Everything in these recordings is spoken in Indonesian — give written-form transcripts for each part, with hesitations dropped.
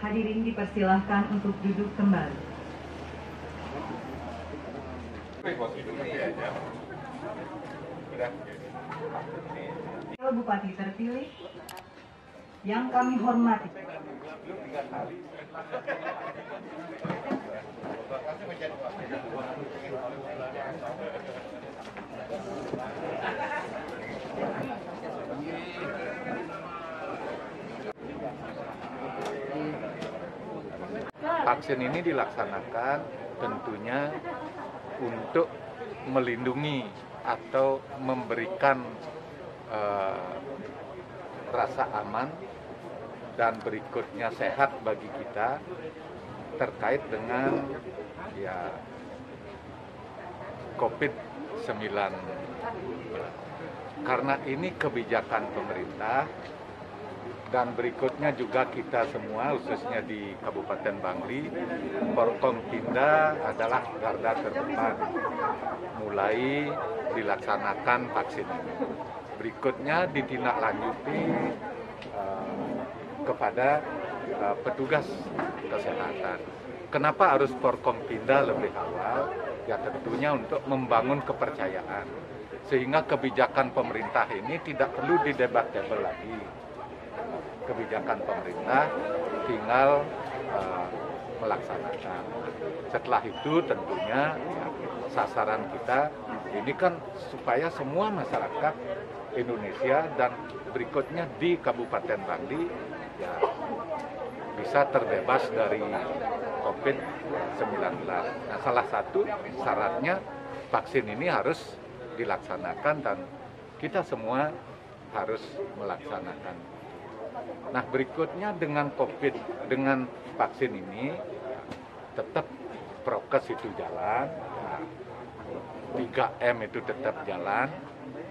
Hadirin dipersilahkan untuk duduk kembali. Bupati terpilih yang kami hormati. Vaksin ini dilaksanakan tentunya untuk melindungi atau memberikan rasa aman dan berikutnya sehat bagi kita terkait dengan COVID-19. Karena ini kebijakan pemerintah dan berikutnya juga kita semua khususnya di Kabupaten Bangli, Forkompinda adalah garda terdepan mulai dilaksanakan vaksin ini. Berikutnya ditindaklanjuti kepada petugas kesehatan. Kenapa harus Forkompinda lebih awal? Ya tentunya untuk membangun kepercayaan. Sehingga kebijakan pemerintah ini tidak perlu didebatable lagi. Kebijakan pemerintah tinggal melaksanakan. Setelah itu tentunya sasaran kita ini kan supaya semua masyarakat Indonesia dan berikutnya di Kabupaten Bangli ya bisa terbebas dari COVID-19. Nah, salah satu syaratnya vaksin ini harus dilaksanakan dan kita semua harus melaksanakan. Nah, berikutnya dengan dengan vaksin ini tetap prokes itu jalan, 3M itu tetap jalan,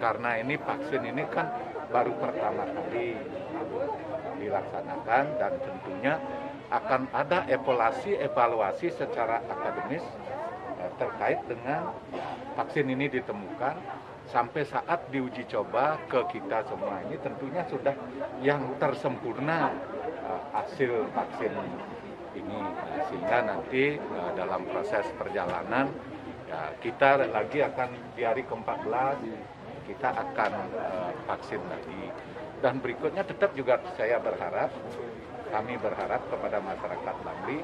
karena ini vaksin ini kan baru pertama kali dilaksanakan dan tentunya akan ada evaluasi secara akademis terkait dengan vaksin ini ditemukan sampai saat diuji coba ke kita semua ini tentunya sudah yang tersempurna hasil vaksin ini, sehingga nanti dalam proses perjalanan ya, kita lagi akan di hari ke-14 kita akan vaksin lagi. Dan berikutnya tetap juga kami berharap kepada masyarakat Bangli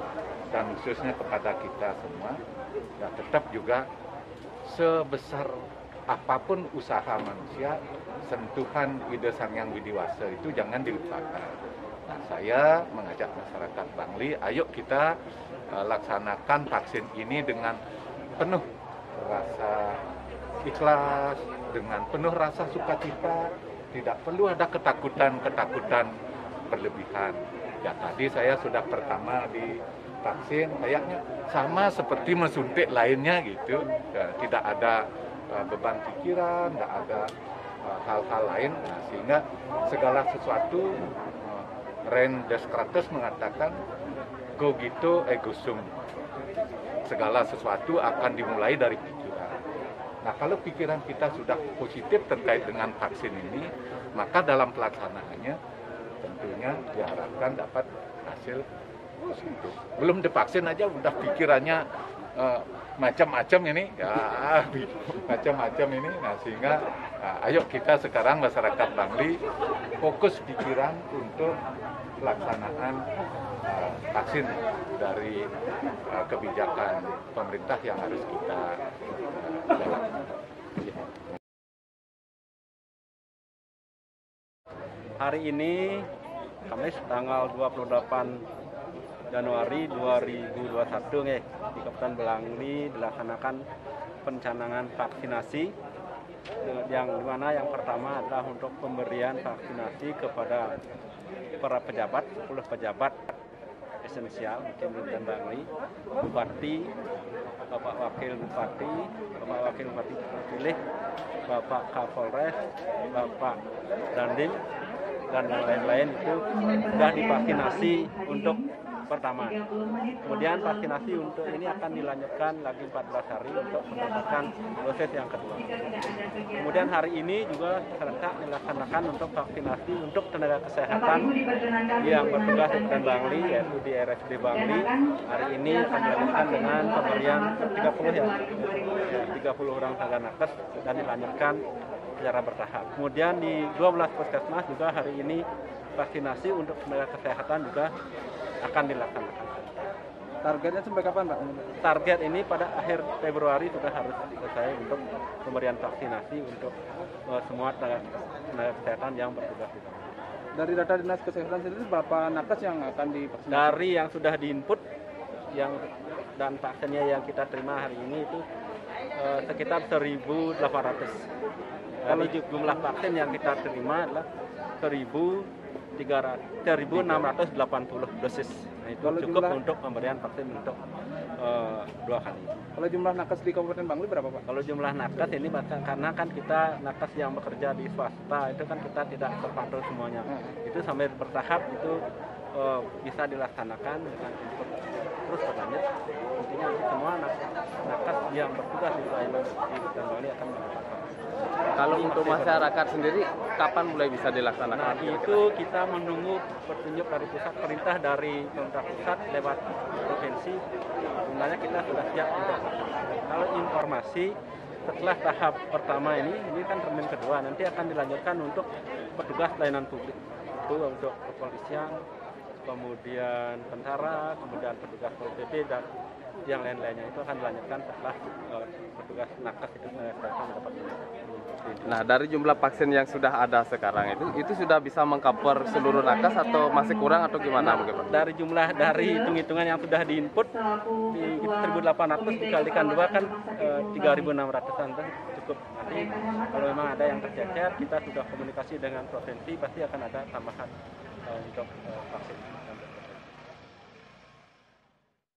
dan khususnya kepada kita semua, ya tetap juga sebesar apapun usaha manusia, sentuhan ide Sang Hyang Widiwasa itu jangan dilupakan. Nah, saya mengajak masyarakat Bangli, ayo kita laksanakan vaksin ini dengan penuh rasa ikhlas, dengan penuh rasa sukacita, tidak perlu ada ketakutan berlebihan. Ya tadi saya sudah pertama divaksin, kayaknya sama seperti mensuntik lainnya gitu, ya, tidak ada beban pikiran, tidak ada hal-hal lain, nah, sehingga segala sesuatu Ren Descartes mengatakan cogito ergo sum, segala sesuatu akan dimulai dari pikiran. Nah, kalau pikiran kita sudah positif terkait dengan vaksin ini, maka dalam pelaksanaannya tentunya diharapkan dapat hasil positif. Belum divaksin aja udah pikirannya macam-macam ini, ya macam-macam ini. Nah, sehingga ayo kita sekarang masyarakat Bangli fokus pikiran untuk pelaksanaan vaksin dari kebijakan pemerintah yang harus kita jalankan. Hari ini Kamis tanggal 28 Januari 2021 di Kabupaten Bangli dilaksanakan pencanangan vaksinasi yang dimana yang pertama adalah untuk pemberian vaksinasi kepada para pejabat, 10 pejabat esensial di Kabupaten Bangli, Bupati, Bapak Wakil Bupati terpilih, Bapak Kapolres, Bapak Dandim, dan yang lain-lain itu sudah divaksinasi untuk pertama. 30 menit. Kemudian vaksinasi untuk ini akan dilanjutkan lagi 14 hari untuk mendapatkan dosis yang kedua. Jika tidak ada kegiatan, Kemudian hari ini juga serentak dilaksanakan untuk vaksinasi untuk tenaga Bapak kesehatan Ibu diperkenankan yang untuk bertugas di melanjutkan Bangli, kegiatan. yaitu di RSUD Bangli. Dan akan Hari ini akan dilaksanakan dilakukan dengan vaksin kedua pada pemberian tanggal 11 30 ya, Februari 2020. 30 orang tenaga nakes dan dilanjutkan secara bertahap. Kemudian di 12 puskesmas juga hari ini vaksinasi untuk tenaga kesehatan juga akan dilaksanakan. Targetnya sampai kapan, Pak? Target ini pada akhir Februari sudah harus selesai untuk pemberian vaksinasi untuk semua tenaga kesehatan yang bertugas di sana. Dari data Dinas Kesehatan sendiri, berapa nakes yang akan divaksinasi? Dari yang sudah diinput yang dan vaksinnya yang kita terima hari ini itu sekitar 1.800. Kalau jumlah vaksin yang kita terima adalah 1.680 dosis. Nah, itu Kalau cukup jumlah- untuk pemberian vaksin untuk 2 kali. Kalau jumlah nakes di Kabupaten Bangli berapa, Pak? Kalau jumlah nakes ini karena kan kita nakes yang bekerja di swasta itu kan kita tidak terpantau semuanya. Itu sampai bertahap itu bisa dilaksanakan dengan input terus berlanjut. Intinya semua nakes yang bertugas di pelayanan di Kabupaten Bangli akan mendapatkan. Kalau untuk masyarakat sendiri, kapan mulai bisa Nah, dilaksanakan? itu kita menunggu petunjuk dari pusat, perintah dari pemerintah pusat lewat provinsi. Sebenarnya kita sudah siap untuk vaksinasi. Kalau informasi setelah tahap pertama ini kan termin kedua, nanti akan dilanjutkan untuk petugas pelayanan publik. Itu untuk kepolisian, kemudian tentara, kemudian petugas PPP dan yang lain-lainnya itu akan dilanjutkan setelah petugas nakes itu kesehatan mendapat Nah, dari jumlah vaksin yang sudah ada sekarang itu sudah bisa mengcover seluruh nakes atau masih kurang atau gimana mungkin, Pak? dari jumlah dari hitung-hitungan yang sudah diinput di 1.800 dikalikan 2 kan 3.600-an itu cukup. Nanti kalau memang ada yang tercecer, kita sudah komunikasi dengan provinsi, pasti akan ada tambahan untuk vaksin.